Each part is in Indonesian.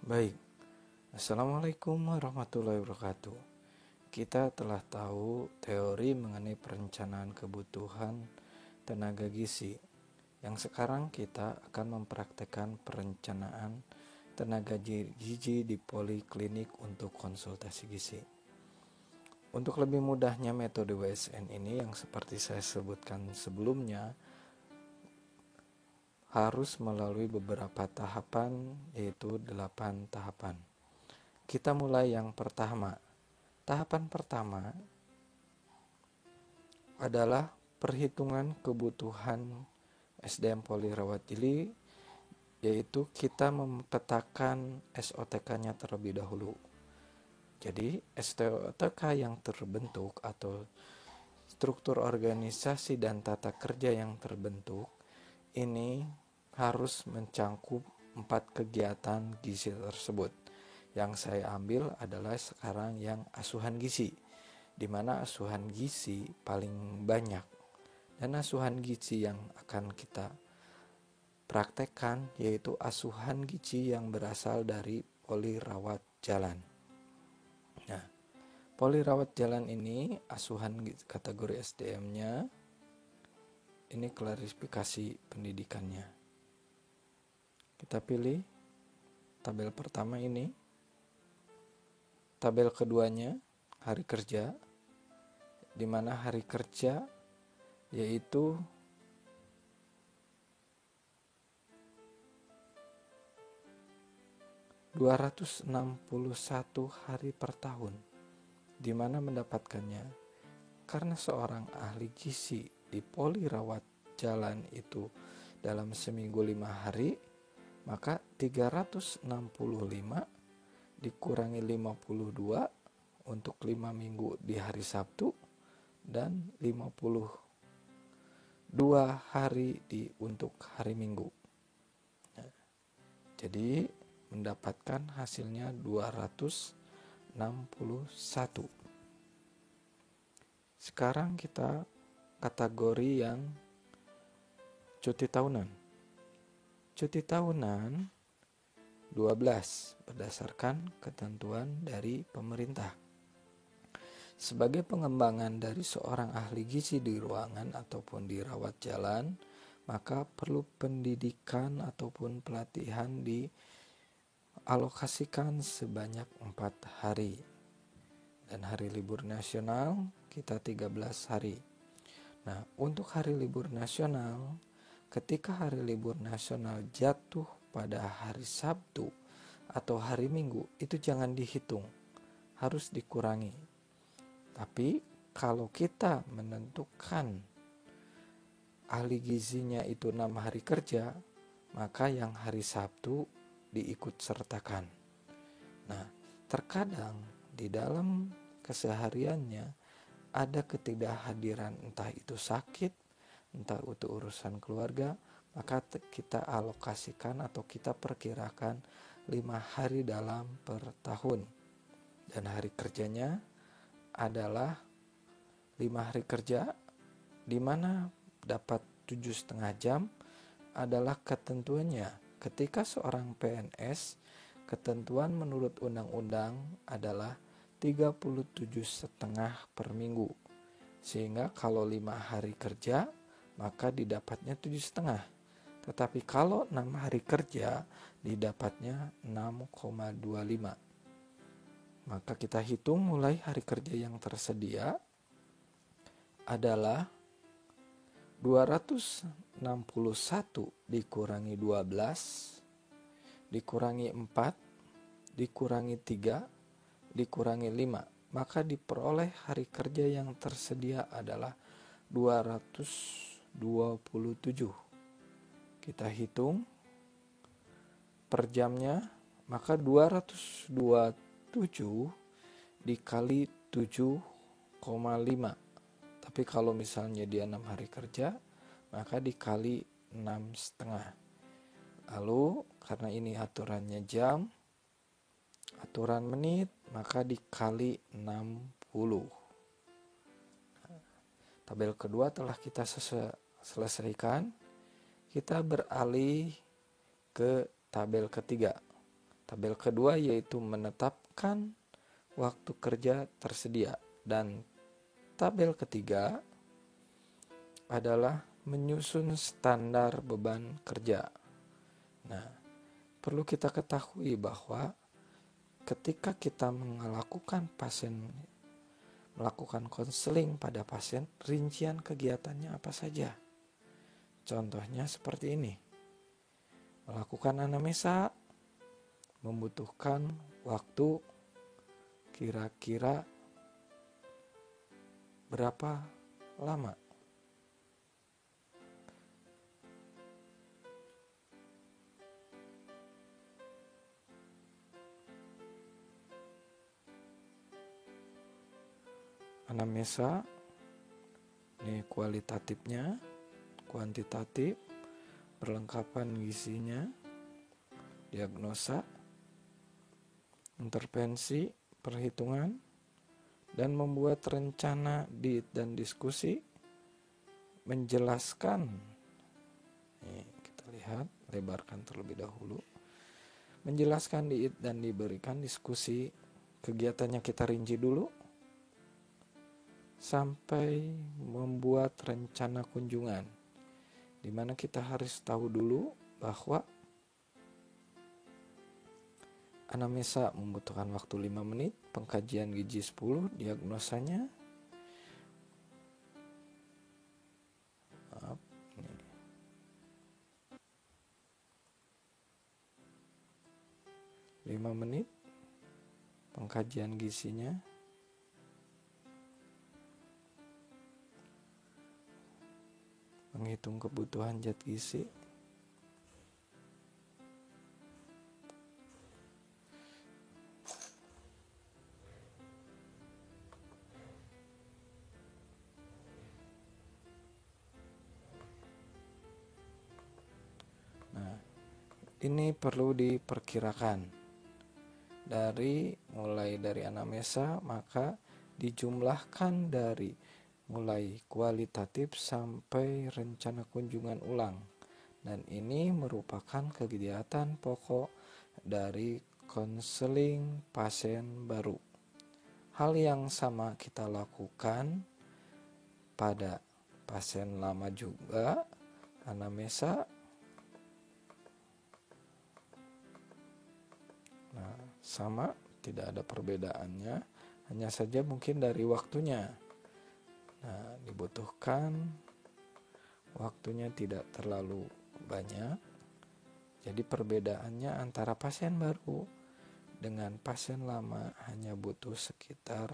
Baik, Assalamualaikum warahmatullahi wabarakatuh. Kita telah tahu teori mengenai perencanaan kebutuhan tenaga gizi. Yang sekarang kita akan mempraktekkan perencanaan tenaga gizi di poliklinik untuk konsultasi gizi. Untuk lebih mudahnya metode WSN ini yang seperti saya sebutkan sebelumnya harus melalui beberapa tahapan, yaitu 8 tahapan. Kita mulai yang pertama. Tahapan pertama adalah perhitungan kebutuhan SDM Polirawat Jili, yaitu kita memetakan SOTK-nya terlebih dahulu. Jadi SOTK yang terbentuk atau struktur organisasi dan tata kerja yang terbentuk ini harus mencangkup 4 kegiatan gizi tersebut. Yang saya ambil adalah sekarang yang asuhan gizi, di mana asuhan gizi paling banyak. Dan asuhan gizi yang akan kita praktekkan yaitu asuhan gizi yang berasal dari poli rawat jalan. Nah, poli rawat jalan ini asuhan kategori SDM-nya, ini klarifikasi pendidikannya. Kita pilih tabel pertama ini. Tabel keduanya hari kerja, di mana hari kerja yaitu ...261 hari per tahun. Di mana mendapatkannya? Karena seorang ahli gizi di poli rawat jalan itu dalam seminggu 5 hari, maka 365 dikurangi 52 untuk 5 minggu di hari Sabtu dan 52 hari untuk hari Minggu. Nah, jadi mendapatkan hasilnya 261. Sekarang kita kategori yang cuti tahunan. Cuti tahunan 12 berdasarkan ketentuan dari pemerintah. Sebagai pengembangan dari seorang ahli gizi di ruangan ataupun di rawat jalan, maka perlu pendidikan ataupun pelatihan dialokasikan sebanyak 4 hari. Dan hari libur nasional kita 13 hari. Nah, untuk hari libur nasional, ketika hari libur nasional jatuh pada hari Sabtu atau hari Minggu, itu jangan dihitung, harus dikurangi. Tapi kalau kita menentukan ahli gizinya itu 6 hari kerja, maka yang hari Sabtu diikut sertakan. Nah, terkadang di dalam kesehariannya ada ketidakhadiran, entah itu sakit, entah itu urusan keluarga, maka kita alokasikan atau kita perkirakan 5 hari dalam per tahun. Dan hari kerjanya adalah 5 hari kerja, di mana dapat 7,5 jam adalah ketentuannya. Ketika seorang PNS, ketentuan menurut undang-undang adalah 37,5 per minggu. Sehingga kalau 5 hari kerja, maka didapatnya 7,5. Tetapi kalau 6 hari kerja, didapatnya 6,25. Maka kita hitung mulai hari kerja yang tersedia adalah 261 dikurangi 12, dikurangi 4, dikurangi 3, dikurangi 5. Maka diperoleh hari kerja yang tersedia adalah 227. Kita hitung per jamnya, maka 227 dikali 7,5. Tapi kalau misalnya dia 6 hari kerja, maka dikali 6,5. Lalu karena ini aturannya jam, aturan menit, maka dikali 60. Tabel kedua telah kita selesaikan. Kita beralih ke tabel ketiga. Tabel kedua yaitu menetapkan waktu kerja tersedia. Dan tabel ketiga adalah menyusun standar beban kerja. Nah, perlu kita ketahui bahwa ketika kita melakukan konseling pada pasien, rincian kegiatannya apa saja. Contohnya seperti ini. Melakukan anamnesa membutuhkan waktu kira-kira berapa lama? Anamnesa, ini kualitatifnya, kuantitatif, perlengkapan gizinya, diagnosa, intervensi, perhitungan, dan membuat rencana diet dan diskusi, menjelaskan. Nih, kita lihat, lebarkan terlebih dahulu. Menjelaskan diet dan diberikan diskusi, kegiatannya kita rinci dulu, sampai membuat rencana kunjungan, di mana kita harus tahu dulu bahwa anamnesa membutuhkan waktu 5 menit, pengkajian gizi 10, diagnosanya 5 menit, pengkajian gizinya menghitung kebutuhan zat gizi, ini perlu diperkirakan mulai dari anamnesa, maka dijumlahkan dari mulai kualitatif sampai rencana kunjungan ulang, dan ini merupakan kegiatan pokok dari konseling pasien baru. Hal yang sama kita lakukan pada pasien lama juga, anamnesa. Sama, tidak ada perbedaannya, hanya saja mungkin dari waktunya. Nah, dibutuhkan waktunya tidak terlalu banyak. Jadi perbedaannya antara pasien baru dengan pasien lama hanya butuh sekitar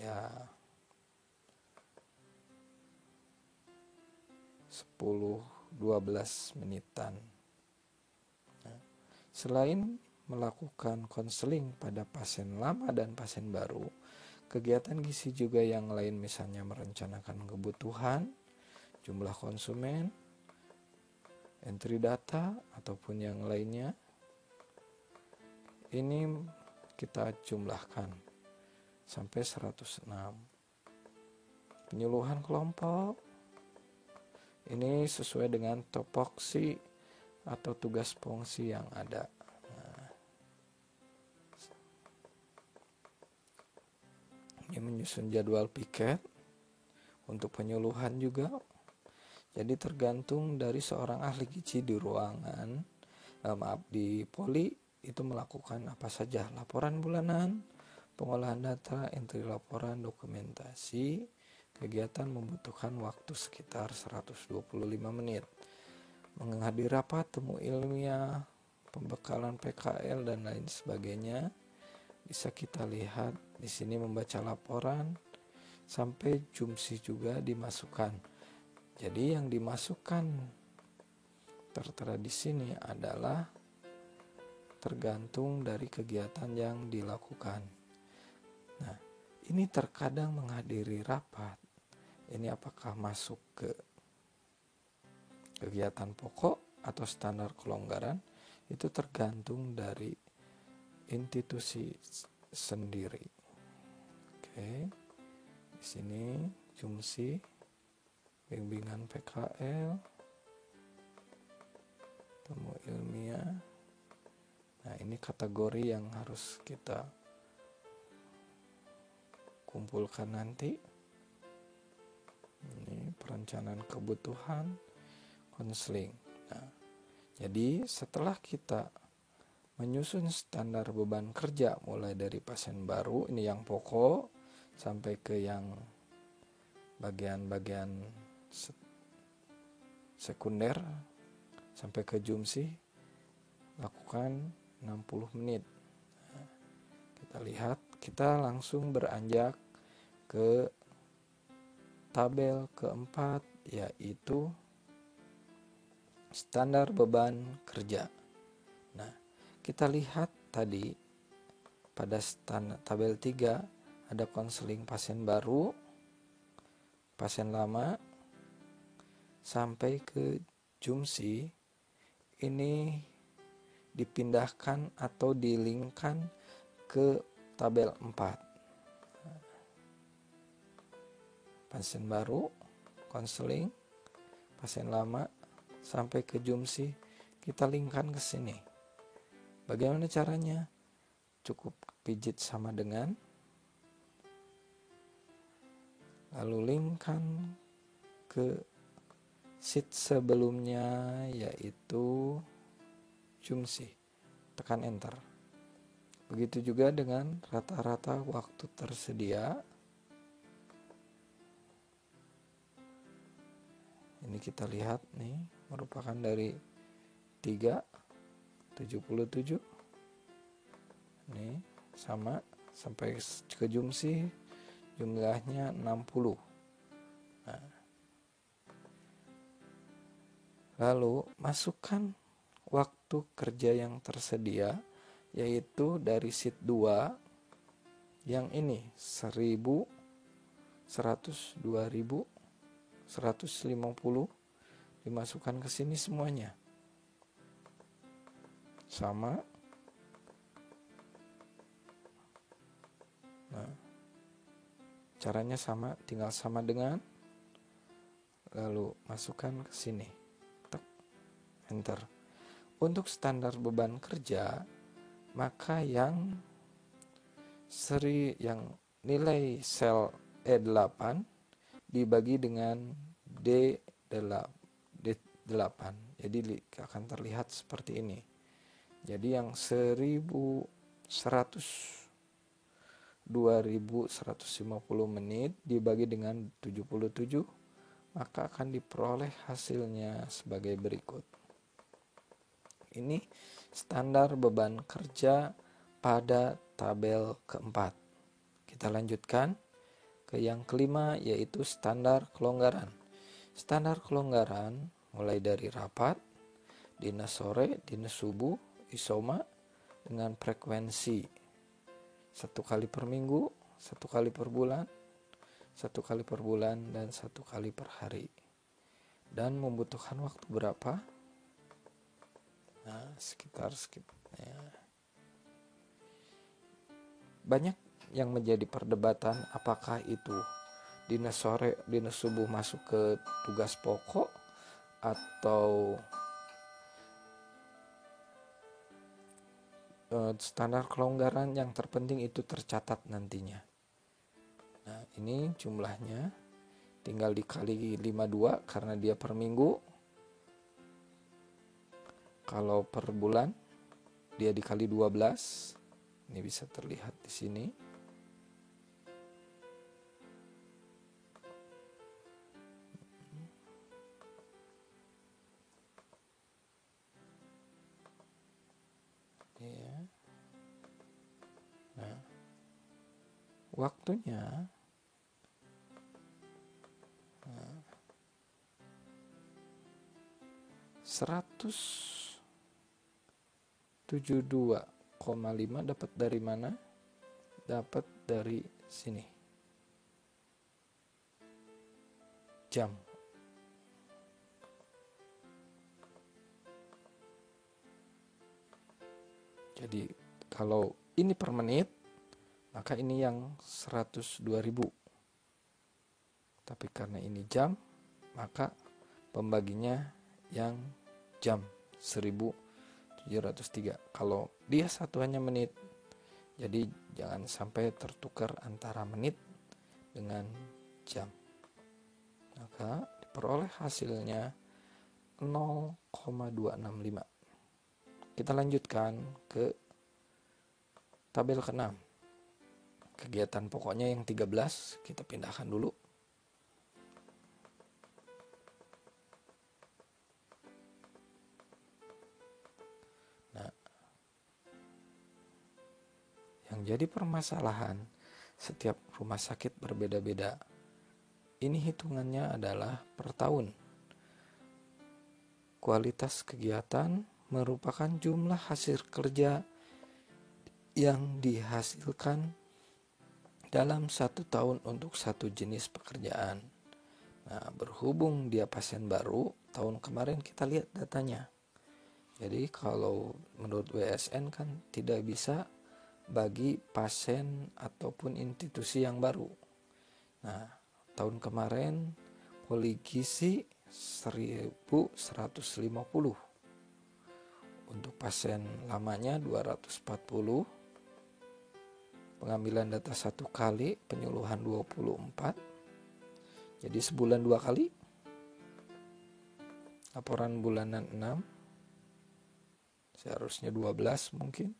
10-12 menitan. Selain melakukan konseling pada pasien lama dan pasien baru, kegiatan gizi juga yang lain, misalnya merencanakan kebutuhan, jumlah konsumen, entry data, ataupun yang lainnya, ini kita jumlahkan sampai 106. Penyuluhan kelompok, ini sesuai dengan topoksi atau tugas fungsi yang ada. Ini menyusun jadwal piket untuk penyuluhan juga. Jadi tergantung dari seorang ahli gizi di ruangan, di poli itu melakukan apa saja, laporan bulanan, pengolahan data, entry laporan, dokumentasi. Kegiatan membutuhkan waktu sekitar 125 menit. Menghadiri rapat, temu ilmiah, pembekalan PKL dan lain sebagainya. Bisa kita lihat di sini, membaca laporan sampai jumsi juga dimasukkan. Jadi yang dimasukkan tertera di sini adalah tergantung dari kegiatan yang dilakukan. Nah, ini terkadang menghadiri rapat, ini apakah masuk ke kegiatan pokok atau standar kelonggaran, itu tergantung dari institusi sendiri. Oke, di sini jumsi, bimbingan PKL, temu ilmiah, ini kategori yang harus kita kumpulkan nanti. Ini perencanaan kebutuhan konseling. Nah, jadi setelah kita menyusun standar beban kerja mulai dari pasien baru, ini yang pokok, sampai ke yang bagian-bagian sekunder, sampai ke jumsi, lakukan 60 menit. Nah, kita lihat, kita langsung beranjak ke tabel keempat, yaitu standar beban kerja. Nah, kita lihat tadi pada tabel 3 ada konseling pasien baru, pasien lama, sampai ke jumsi. Ini dipindahkan atau dilingkan ke tabel 4. Pasien baru, konseling, pasien lama, sampai ke jumsi, kita linkkan ke sini. Bagaimana caranya? Cukup pijit sama dengan, lalu linkkan ke sheet sebelumnya, yaitu jumsi. Tekan enter. Begitu juga dengan rata-rata waktu tersedia. Ini kita lihat nih, merupakan dari 3,77. Nih, sama sampai ke jumsi jumlahnya 60. Nah, lalu masukkan waktu kerja yang tersedia, yaitu dari sheet 2 yang ini 1000, 100, 2000, 150, dimasukkan ke sini semuanya. Sama. Nah, caranya sama, tinggal sama dengan, lalu masukkan ke sini. Tek, enter. Untuk standar beban kerja, maka yang nilai sel E8 dibagi dengan D8. Jadi akan terlihat seperti ini. Jadi yang 2150 menit dibagi dengan 77, maka akan diperoleh hasilnya sebagai berikut. Ini standar beban kerja pada tabel keempat. Kita lanjutkan ke yang kelima, yaitu standar kelonggaran. Standar kelonggaran mulai dari rapat, dinas sore, dinas subuh, isoma dengan frekuensi 1 kali per minggu, 1 kali per bulan, 1 kali per bulan, dan 1 kali per hari. Dan membutuhkan waktu berapa? Nah, sekitar banyak yang menjadi perdebatan, apakah itu dinas sore, dinas subuh masuk ke tugas pokok atau standar kelonggaran. Yang terpenting itu tercatat nantinya. Nah, ini jumlahnya tinggal dikali 52 karena dia per minggu. Kalau per bulan dia dikali 12. Ini bisa terlihat di sini. Ya. Nah, waktunya 172,5 dapat dari mana? Dapat dari sini. Jam. Jadi kalau ini per menit, maka ini yang 102.000. Tapi karena ini jam, maka pembaginya yang jam 1.750. 703. Kalau dia satuannya menit, jadi jangan sampai tertukar antara menit dengan jam. Maka diperoleh hasilnya 0,265. Kita lanjutkan ke tabel ke-6. Kegiatan pokoknya yang 13 kita pindahkan dulu. Nah, yang jadi permasalahan, setiap rumah sakit berbeda-beda. Ini hitungannya adalah per tahun. Kualitas kegiatan merupakan jumlah hasil kerja yang dihasilkan dalam 1 tahun untuk satu jenis pekerjaan. Nah, berhubung dia pasien baru, tahun kemarin kita lihat datanya. Jadi kalau menurut WSN kan tidak bisa bagi pasien ataupun institusi yang baru. Nah, tahun kemarin poligisi 1150. Untuk pasien lamanya 240. Pengambilan data 1 kali, penyuluhan 24. Jadi sebulan 2 kali. Laporan bulanan 6. Seharusnya 12 mungkin.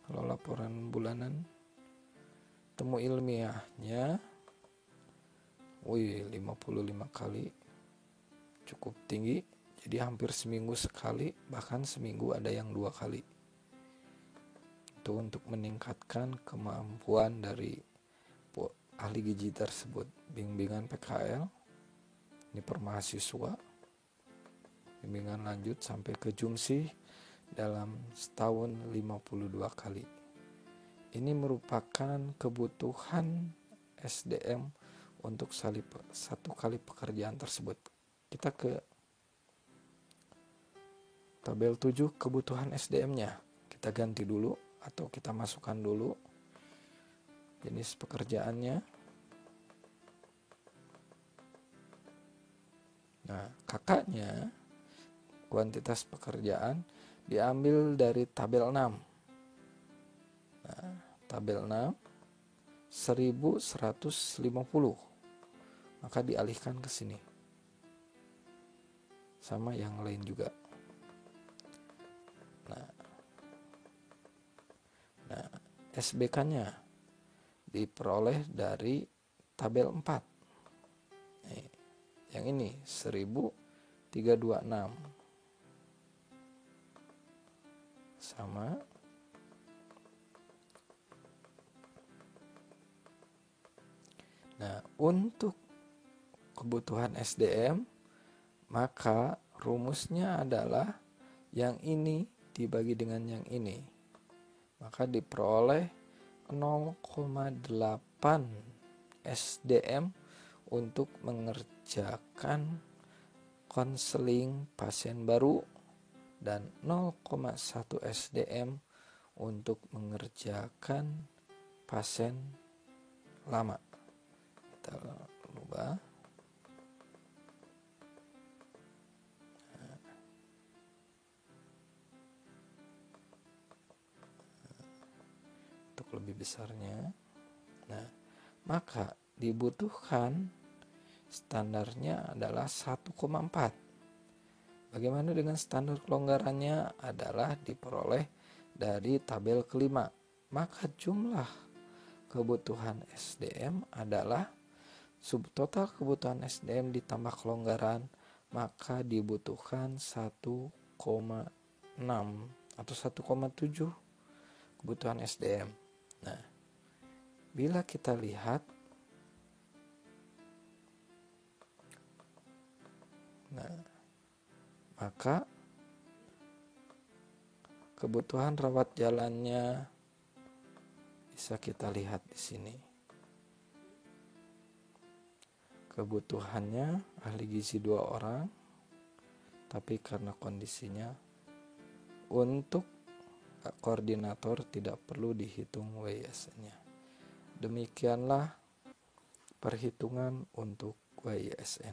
Kalau laporan bulanan. Temu ilmiahnya 55 kali. Cukup tinggi. Jadi hampir seminggu sekali, bahkan seminggu ada yang 2 kali. Itu untuk meningkatkan kemampuan dari ahli gizi tersebut. Bimbingan PKL, ini per mahasiswa. Bimbingan lanjut sampai ke jumsi dalam setahun 52 kali. Ini merupakan kebutuhan SDM untuk 1 kali pekerjaan tersebut. Kita ke tabel 7 kebutuhan SDM-nya. Kita ganti dulu atau kita masukkan dulu jenis pekerjaannya. Nah, kakaknya kuantitas pekerjaan diambil dari tabel 6. Nah, tabel 6 1150. Maka dialihkan ke sini. Sama yang lain juga. Nah, SBK-nya diperoleh dari tabel 4. Yang ini 1326. Sama. Nah, untuk kebutuhan SDM, maka rumusnya adalah yang ini dibagi dengan yang ini. Maka diperoleh 0,8 SDM untuk mengerjakan konseling pasien baru dan 0,1 SDM untuk mengerjakan pasien lama. Kita ubah. Untuk lebih besarnya. Nah, maka dibutuhkan standarnya adalah 1,4. Bagaimana dengan standar kelonggarannya? Adalah diperoleh dari tabel kelima. Maka jumlah kebutuhan SDM adalah subtotal kebutuhan SDM ditambah kelonggaran, maka dibutuhkan 1,6 atau 1,7 kebutuhan SDM. Nah, bila kita lihat, maka kebutuhan rawat jalannya bisa kita lihat di sini. Kebutuhannya ahli gizi 2 orang, tapi karena kondisinya untuk koordinator tidak perlu dihitung WIS-nya. Demikianlah perhitungan untuk WISN.